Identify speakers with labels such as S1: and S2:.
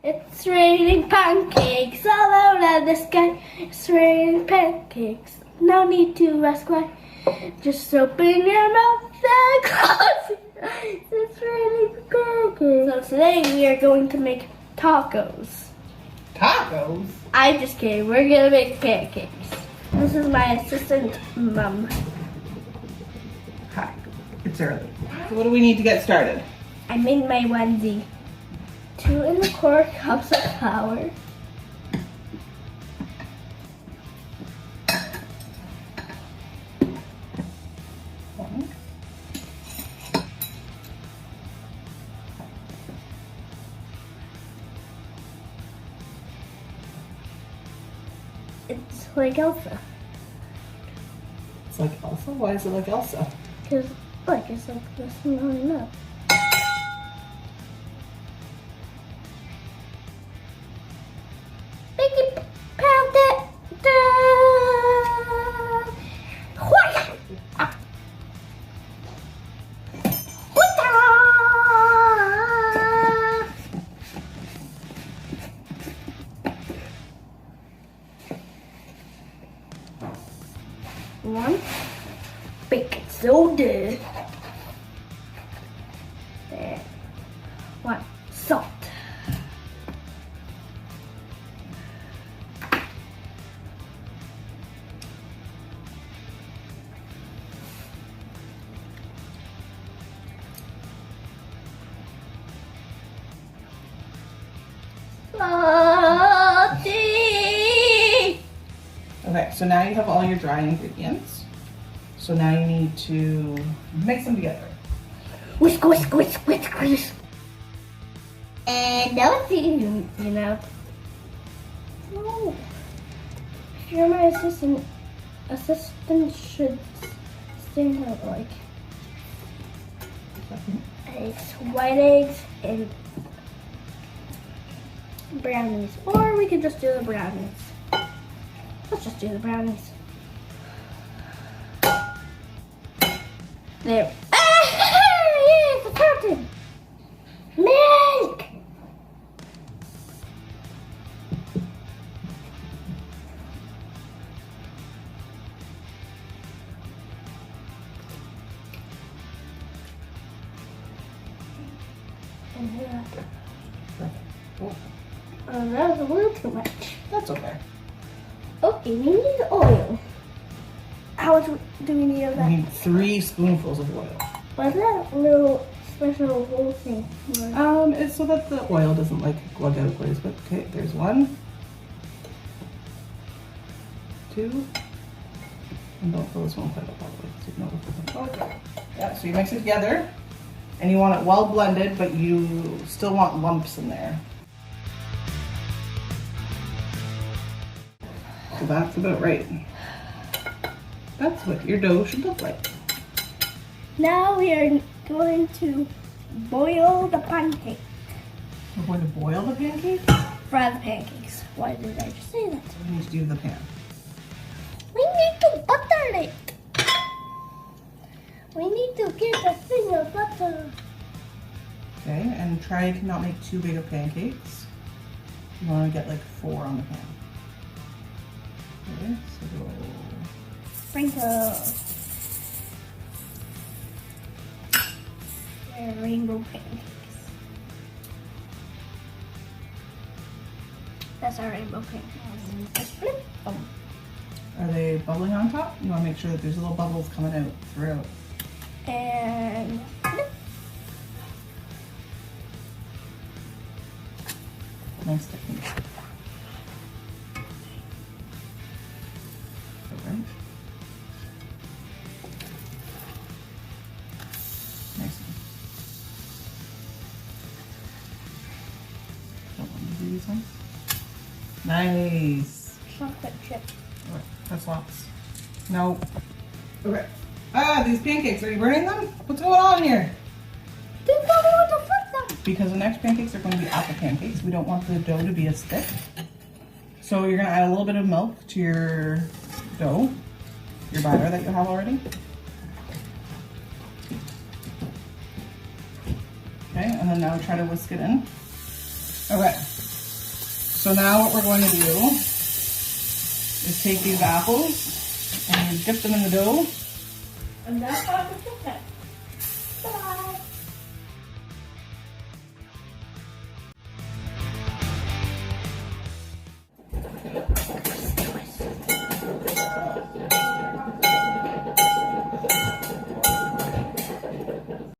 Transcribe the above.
S1: It's raining pancakes all over the sky. It's raining pancakes. No need to ask why. Just open your mouth and close it. It's raining pancakes. So today we are going to make tacos.
S2: Tacos?
S1: I'm just kidding. We're gonna make pancakes. This is my assistant, Mom.
S2: Hi. It's early. So what do we need to get started?
S1: I made my onesie. 2 1/4 cups of flour. It's like Elsa.
S2: It's like Elsa? Why is it like Elsa?
S1: Because, like, it's like this line up. Baby, pound it. One baking soda. There. 1 salt. Salty.
S2: Okay, so now you have all your dry ingredients. So now you need to mix them together.
S1: Whisk, whisk, whisk, whisk, whisk. And now it's eating, you know. Oh. If you're my assistant should stand out like eggs, white eggs, and brownies. Or we could just do the brownies. Let's just do the brownies. There. Ah! Yes, the fountain. Milk. And here.
S2: Oh,
S1: Oh, that was a little too much.
S2: that's okay.
S1: Okay, we need oil. How much do we need of
S2: We
S1: that?
S2: need 3 spoonfuls of oil.
S1: What's that little special whole thing?
S2: It's so that the oil doesn't like glug out quite as quick. Okay, there's 1, 2, and don't fill this one quite up all the way. So you know okay. Yeah, so you mix it together, and you want it well blended, but you still want lumps in there. So that's about right. That's what your dough should look like.
S1: Now we are going to boil the pancake.
S2: We're going to boil the pancakes.
S1: Fry the pancakes. Why did I just say that?
S2: We need to do the pan.
S1: We need to butter it. We need to get a thing of butter.
S2: Okay, and try to not make too big of pancakes. You want to get like 4 on the pan. Okay, so
S1: Sprinkle. They're rainbow pancakes. That's our rainbow pancakes. Just flip them.
S2: are they bubbling on top? You want to make sure that there's little bubbles coming out throughout.
S1: And flip.
S2: Nice technique. Okay. Nice one. Don't want to do these ones. Nice.
S1: Chocolate chip.
S2: Okay, that's lots. No. Okay. Ah, these pancakes, are you burning them? What's going on here?
S1: Didn't tell me what to flip them.
S2: Because the next pancakes are going to be apple pancakes. We don't want the dough to be as thick. So you're going to add a little bit of milk to your dough, your batter that you have already. Okay, and then now try to whisk it in. Okay, So now what we're going to do is take these apples and dip them in the dough.
S1: And that's how we cook it.